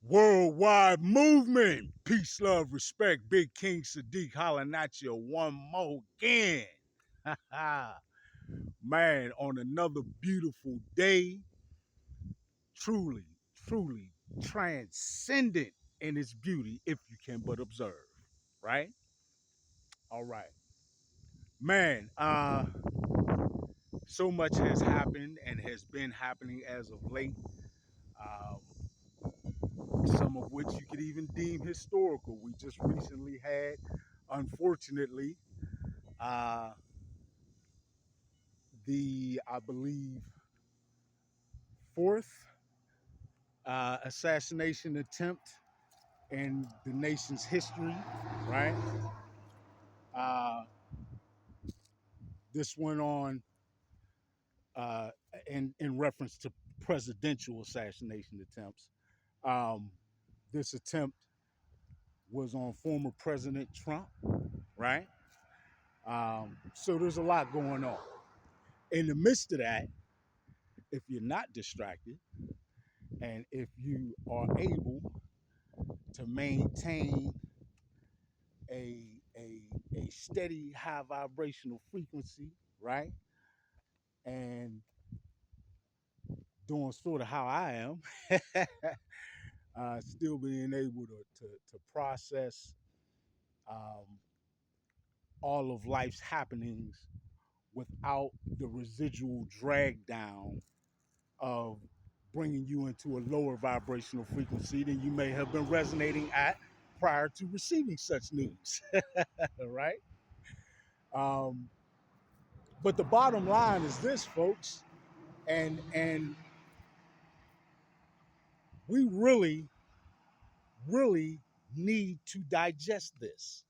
Worldwide movement. Peace, love, respect. Big King Sadiq hollering at you one more again. Man, on another beautiful day, truly, truly transcendent in its beauty, if you can but observe. Right? All right. Man, so much has happened and has been happening as of late. Some of which you could even deem historical. We just recently had, unfortunately, uh, I believe, fourth assassination attempt in the nation's history, right? Uh, this went on uh, in reference to presidential assassination attempts. Um, this attempt was on former President Trump, right? So there's a lot going on. In the midst of that, if you're not distracted and if you are able to maintain a, a, a steady high vibrational frequency, right? And doing sort of how I am, still being able to process um, all of life's happenings without the residual drag down of bringing you into a lower vibrational frequency than you may have been resonating at prior to receiving such news, right? Um, but the bottom line is this, folks, and we really, really need to digest this,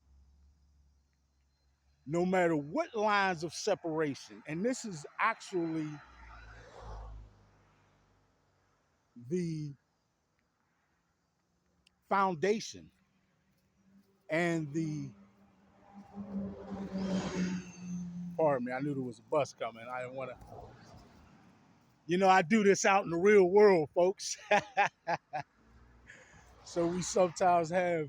no matter what lines of separation. And this is actually the foundation and the, pardon me, I knew there was a bus coming. I didn't want to, I do this out in the real world, folks. So we sometimes have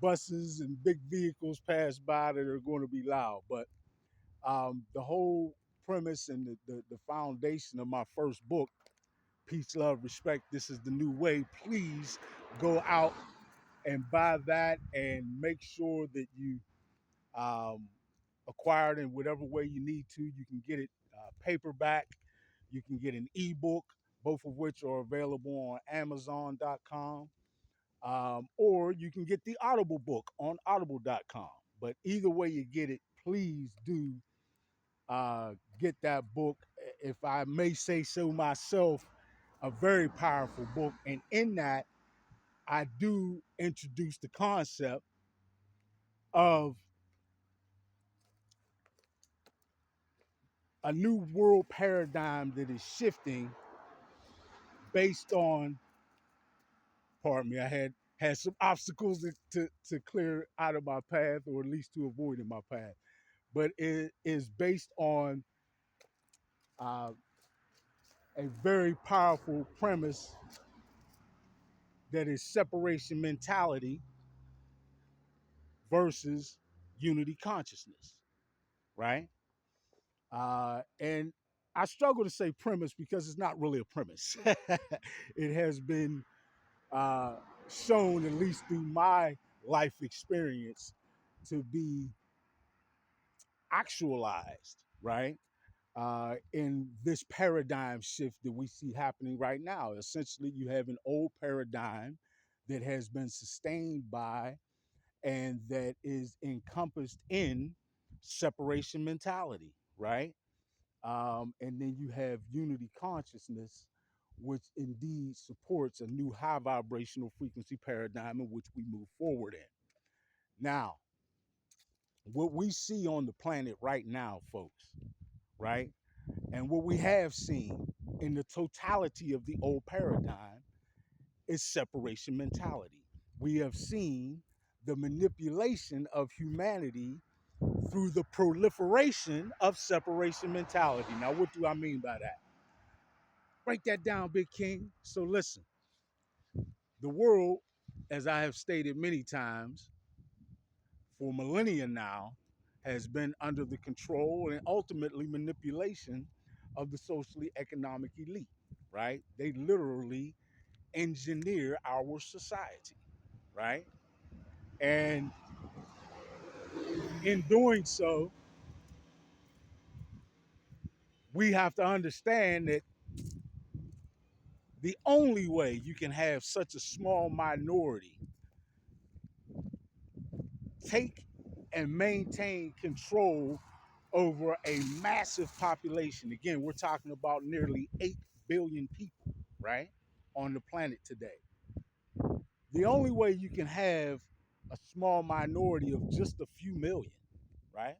buses and big vehicles pass by that are going to be loud. But the whole premise and the foundation of my first book, Peace, Love, Respect, This is the New Way, please go out and buy that and make sure that you um, acquire it in whatever way you need to. You can get it paperback, you can get an ebook, both of which are available on Amazon.com. Or you can get the Audible book on audible.com. But either way you get it, please do get that book. If I may say so myself, a very powerful book. And in that, I do introduce the concept of a new world paradigm that is shifting based on, pardon me, I had some obstacles to clear out of my path, or at least to avoid in my path. But it is based on uh, a very powerful premise that is separation mentality versus unity consciousness, right? And I struggle to say premise because it's not really a premise. It has been uh, shown, at least through my life experience, to be actualized, right? In this paradigm shift that we see happening right now. Essentially, you have an old paradigm that has been sustained by and that is encompassed in separation mentality, right? And then you have unity consciousness, which indeed supports a new high vibrational frequency paradigm in which we move forward in. Now, what we see on the planet right now, folks, right? And what we have seen in the totality of the old paradigm is separation mentality. We have seen the manipulation of humanity through the proliferation of separation mentality. Now, what do I mean by that? Break that down, Big King. So, listen, The world, as I have stated many times, for millennia now, has been under the control and ultimately manipulation of the socially economic elite, right? They literally engineer our society, right? And in doing so, we have to understand that the only way you can have such a small minority take and maintain control over a massive population. Again, we're talking about nearly 8 billion people, right, on the planet today. The only way you can have a small minority of just a few million, right?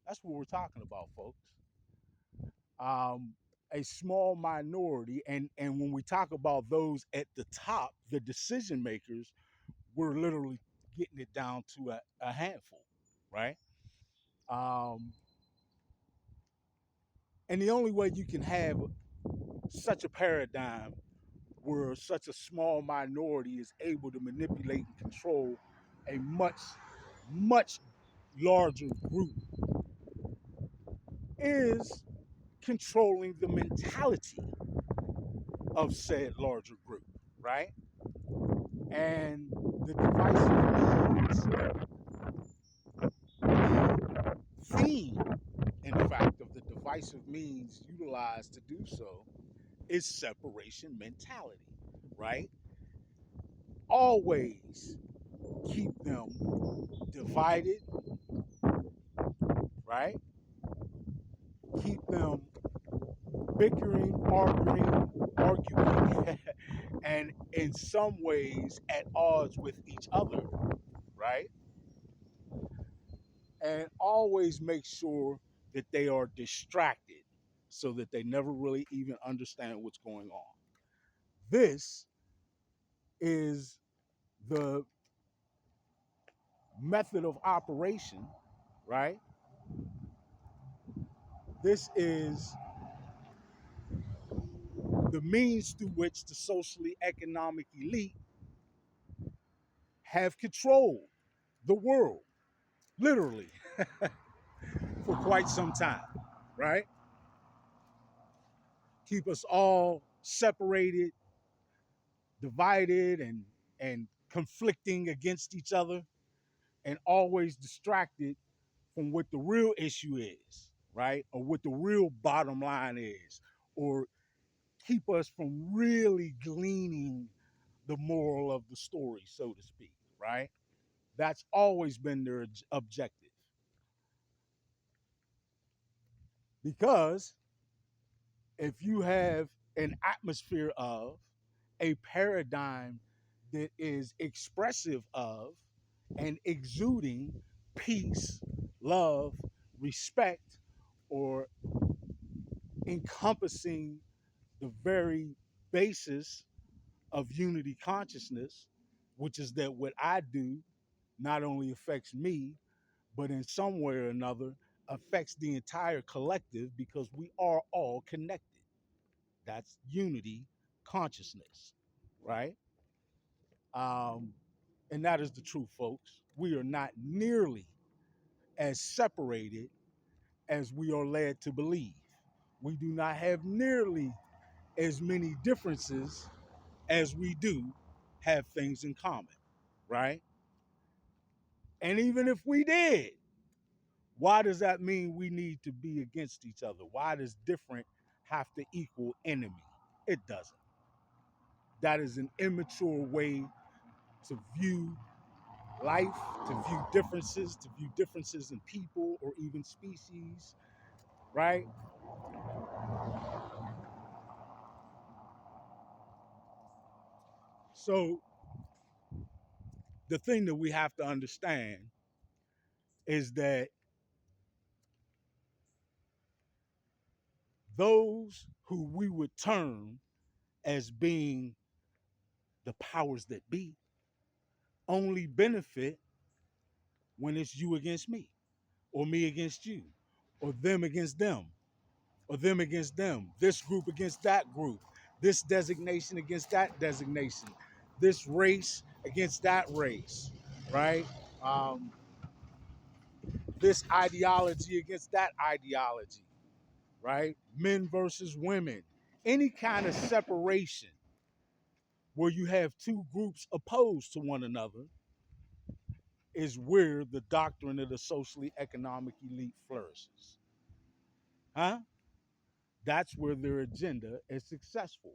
That's what we're talking about, folks. Um, a small minority, and when we talk about those at the top, the decision makers, we're literally getting it down to a handful, right? Um, and the only way you can have such a paradigm where such a small minority is able to manipulate and control a much larger group is controlling the mentality of said larger group, right? And the divisive theme, in fact, of the divisive means utilized to do so is separation mentality, right? Always keep them divided, right? Keep them bickering, arguing, and in some ways at odds with each other, right? And always make sure that they are distracted so that they never really even understand what's going on. This is the method of operation, right? This is the means through which the socially economic elite have controlled the world, literally, for quite some time, right? Keep us all separated, divided, and conflicting against each other, and always distracted from what the real issue is, right? Or what the real bottom line is, or keep us from really gleaning the moral of the story, so to speak, right? That's always been their objective. Because if you have an atmosphere of a paradigm that is expressive of and exuding peace, love, respect, or encompassing the very basis of unity consciousness, which is that what I do not only affects me, but in some way or another affects the entire collective because we are all connected. That's unity consciousness, right? Um, and that is the truth, folks. We are not nearly as separated as we are led to believe. We do not have nearly as many differences as we do have things in common, right? And even if we did, why does that mean we need to be against each other? Why does different have to equal enemy? It doesn't. That is an immature way to view life, to view differences in people or even species, right? So the thing that we have to understand is that those who we would term as being the powers that be only benefit when it's you against me, or me against you, or them against them, or them against them, this group against that group, this designation against that designation, this race against that race, right? Um, this ideology against that ideology, right? Men versus women, any kind of separation where you have two groups opposed to one another is where the doctrine of the socially economic elite flourishes. Huh? That's where their agenda is successful.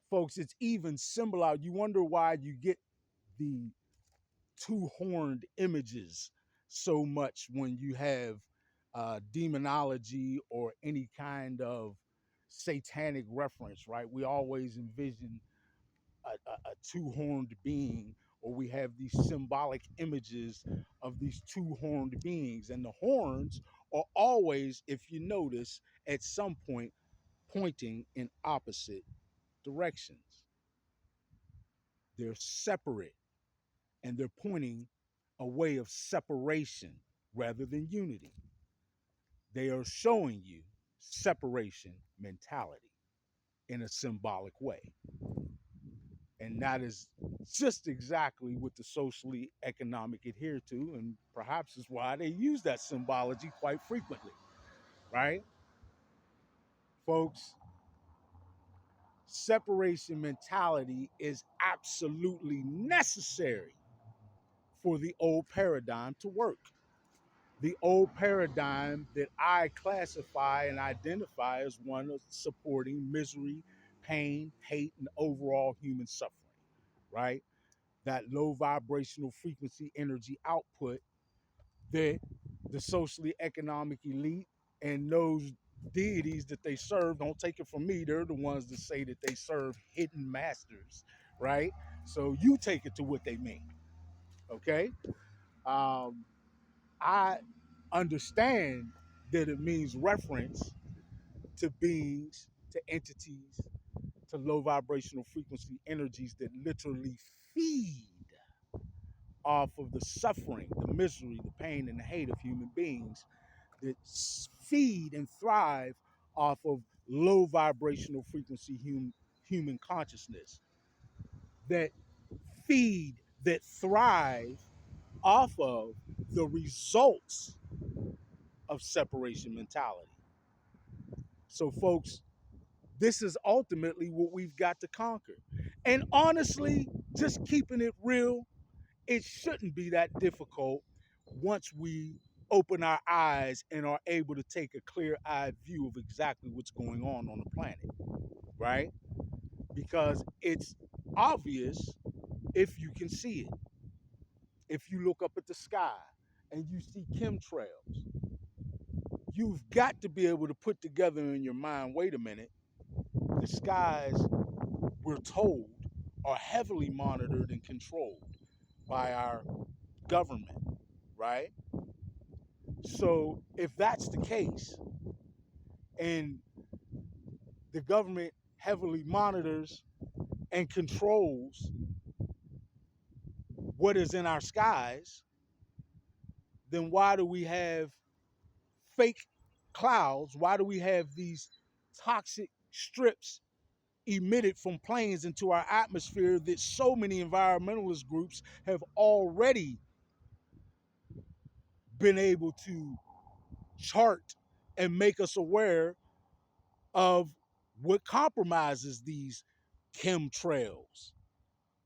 Folks, it's even symbolized. You wonder why you get the two horned images so much when you have demonology or any kind of satanic reference, right? We always envision a two horned being, or we have these symbolic images of these two horned beings. And the horns are always, if you notice, at some point pointing in opposite directions. They're separate and they're pointing a way of separation rather than unity. They are showing you separation mentality in a symbolic way. And that is just exactly what the socially economic adhere to, and perhaps is why they use that symbology quite frequently, right? Folks, separation mentality is absolutely necessary for the old paradigm to work. The old paradigm that I classify and identify as one of supporting misery, pain, hate, and overall human suffering, right? That low vibrational frequency energy output that the socially economic elite and those deities that they serve, don't take it from me, they're the ones that say that they serve hidden masters, right? So you take it to what they mean, okay? Um, I understand that it means reference to beings, to entities, to low vibrational frequency energies that literally feed off of the suffering, the misery, the pain, and the hate of human beings, that feed and thrive off of low vibrational frequency human consciousness, that feed, that thrive off of the results of separation mentality. So, folks, this is ultimately what we've got to conquer. And honestly, just keeping it real, it shouldn't be that difficult once we open our eyes and are able to take a clear-eyed view of exactly what's going on the planet, right? Because it's obvious if you can see it. If you look up at the sky and you see chemtrails, you've got to be able to put together in your mind, wait a minute, the skies, we're told, are heavily monitored and controlled by our government, right? So if that's the case, and the government heavily monitors and controls what is in our skies, then why do we have fake clouds? Why do we have these toxic strips emitted from planes into our atmosphere that so many environmentalist groups have already been able to chart and make us aware of what compromises these chemtrails?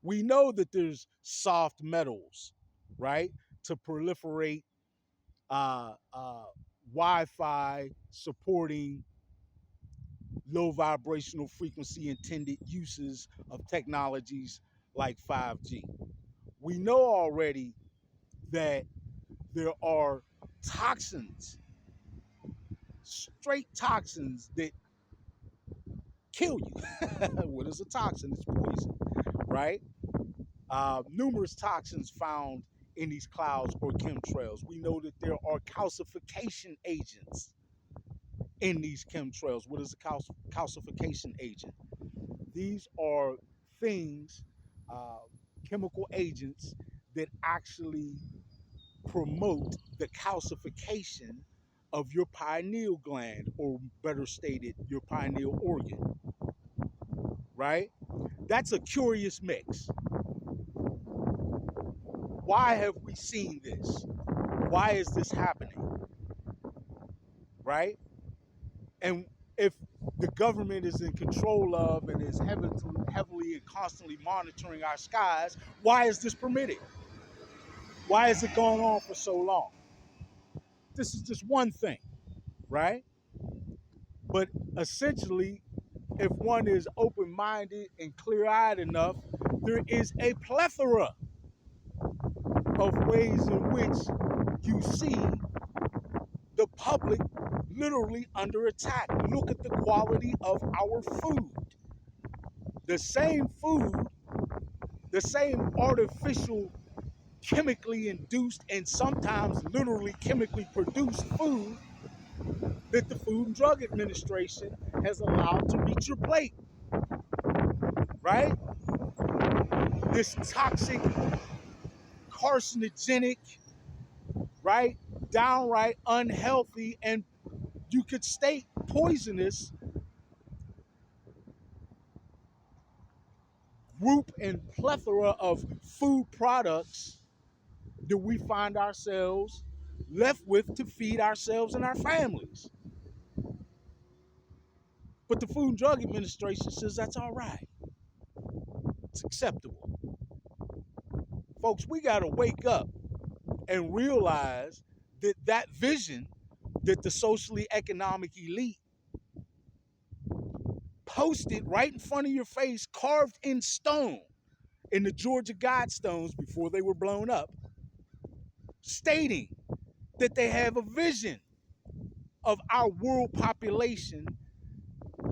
We know that there's soft metals, right, to proliferate uh, uh, Wi-Fi supporting low vibrational frequency intended uses of technologies like 5G. We know already that there are toxins, straight toxins that kill you. What is a toxin? It's poison, right? Numerous toxins found in these clouds or chemtrails. We know that there are calcification agents in these chemtrails. What is a calcification agent? These are things, uh, chemical agents that actually promote the calcification of your pineal gland, or better stated, your pineal organ, right? That's a curious mix. Why have we seen this? Why is this happening? Right? And if the government is in control of and is heavily and constantly monitoring our skies, why is this permitted? Why has it gone on for so long? This is just one thing, right? But essentially, if one is open minded and clear eyed enough, there is a plethora of ways in which you see the public literally under attack. Look at the quality of our food. The same food, the same artificial, chemically induced, and sometimes literally chemically produced food that the Food and Drug Administration has allowed to reach your plate, right? This toxic, carcinogenic, right? Downright unhealthy, and you could state poisonous group and plethora of food products that we find ourselves left with to feed ourselves and our families. But the Food and Drug Administration says that's all right. It's acceptable. Folks, we got to wake up and realize that that vision that the socially economic elite posted right in front of your face, carved in stone in the Georgia Guidestones before they were blown up, stating that they have a vision of our world population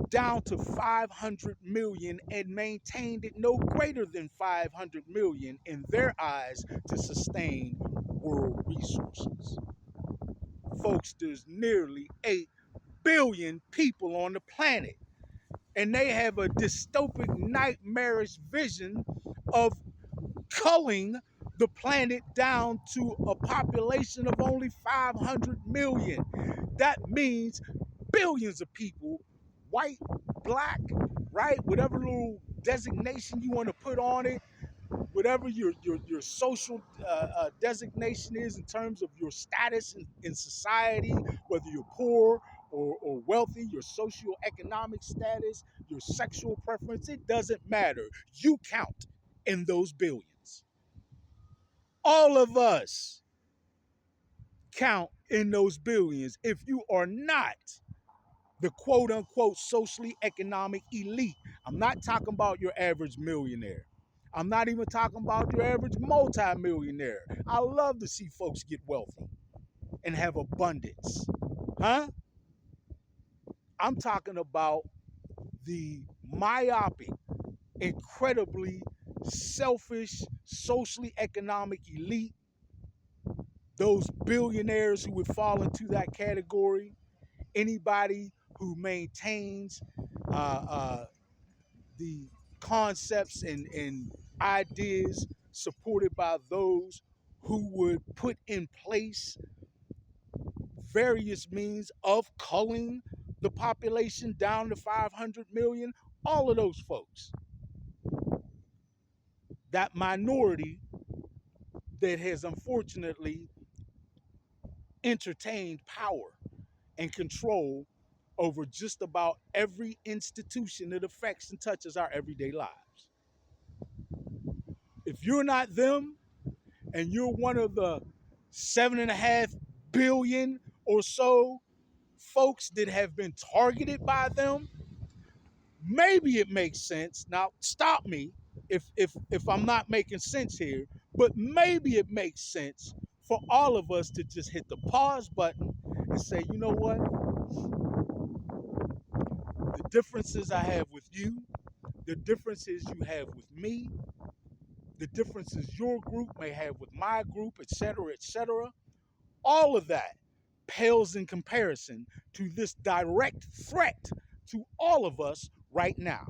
down to 500 million and maintained at no greater than 500 million in their eyes to sustain world resources. Folks, there's nearly 8 billion people on the planet, and they have a dystopic, nightmarish vision of culling the planet down to a population of only 500 million. That means billions of people, white, black, right? Whatever little designation you want to put on it, whatever your social designation is in terms of your status in society, whether you're poor or wealthy, your socioeconomic status, your sexual preference, it doesn't matter. You count in those billions. All of us count in those billions. If you are not the quote unquote socially economic elite, I'm not talking about your average millionaire. I'm not even talking about your average multimillionaire. I love to see folks get wealthy and have abundance. Huh? I'm talking about the myopic, incredibly selfish, socially economic elite, those billionaires who would fall into that category, anybody who maintains the concepts and ideas supported by those who would put in place various means of culling the population down to 500 million, all of those folks, that minority that has unfortunately entertained power and control over just about every institution that affects and touches our everyday lives. If you're not them and you're one of the 7.5 billion or so folks that have been targeted by them, maybe it makes sense. Now, stop me if I'm not making sense here, but maybe it makes sense for all of us to just hit the pause button and say, you know what? The differences I have with you, the differences you have with me, the differences your group may have with my group, et cetera, all of that pales in comparison to this direct threat to all of us right now.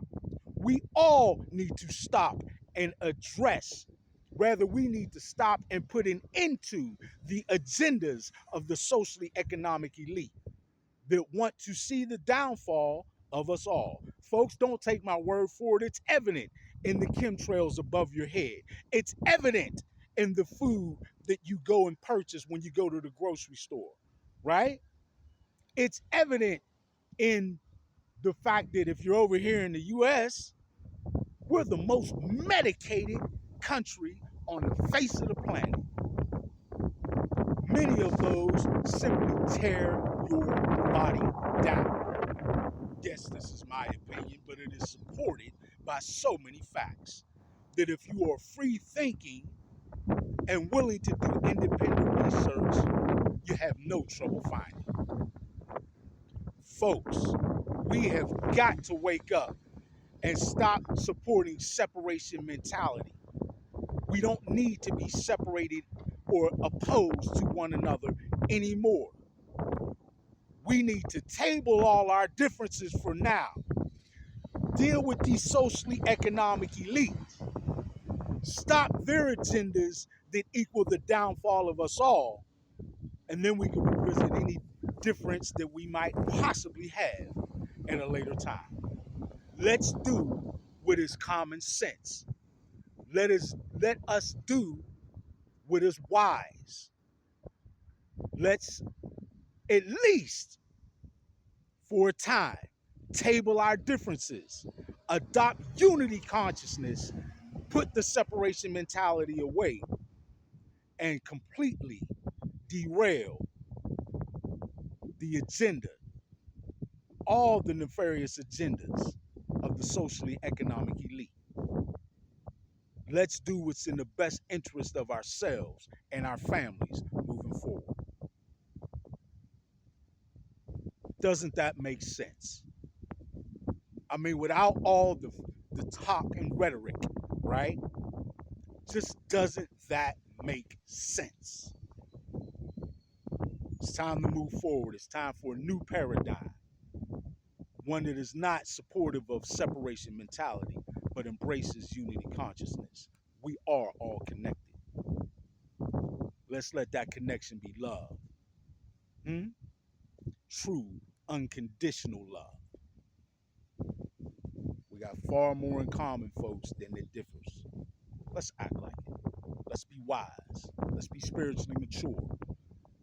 We all need to stop and address, rather, we need to stop and put an end to the agendas of the socially economic elite that want to see the downfall of us all. folks. Don't take my word for it. It's evident in the chemtrails above your head. It's evident in the food that you go and purchase when you go to the grocery store, right? It's evident in the fact that if you're over here in the US, we're the most medicated country on the face of the planet. Many of those simply tear your body down. Yes, this is my opinion, but it is supported by so many facts that if you are free thinking and willing to do independent research, you have no trouble finding. Folks, we have got to wake up and stop supporting separation mentality. We don't need to be separated or opposed to one another anymore. We need to table all our differences for now. Deal with these socially economic elites. Stop their agendas that equal the downfall of us all. And then we can revisit any difference that we might possibly have at a later time. Let's do what is common sense. Let us do what is wise. Let's at least for a time table our differences, adopt unity consciousness, put the separation mentality away, and completely derail the agenda, all the nefarious agendas of the socially economic elite. Let's do what's in the best interest of ourselves and our families moving forward. Doesn't that make sense? I mean, without all the talk and rhetoric, right? Just doesn't that make sense? It's time to move forward. It's time for a new paradigm. One that is not supportive of separation mentality, but embraces unity consciousness. We are all connected. Let's let that connection be love. True, unconditional love. We got far more in common, folks, than it differs. Let's act like it. Let's be wise. Let's be spiritually mature.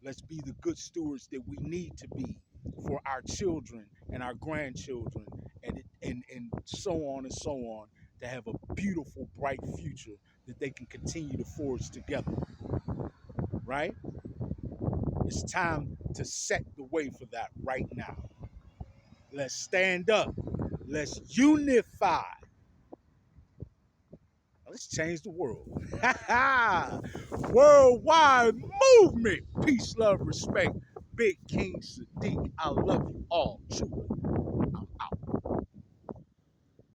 Let's be the good stewards that we need to be for our children and our grandchildren and so on and so on, to have a beautiful, bright future that they can continue to forge together. Right? It's time to set the way for that right now. Let's stand up. Let's unify. Let's change the world. Worldwide movement. Peace, love, respect. Big King Sadiq. I love you all truly.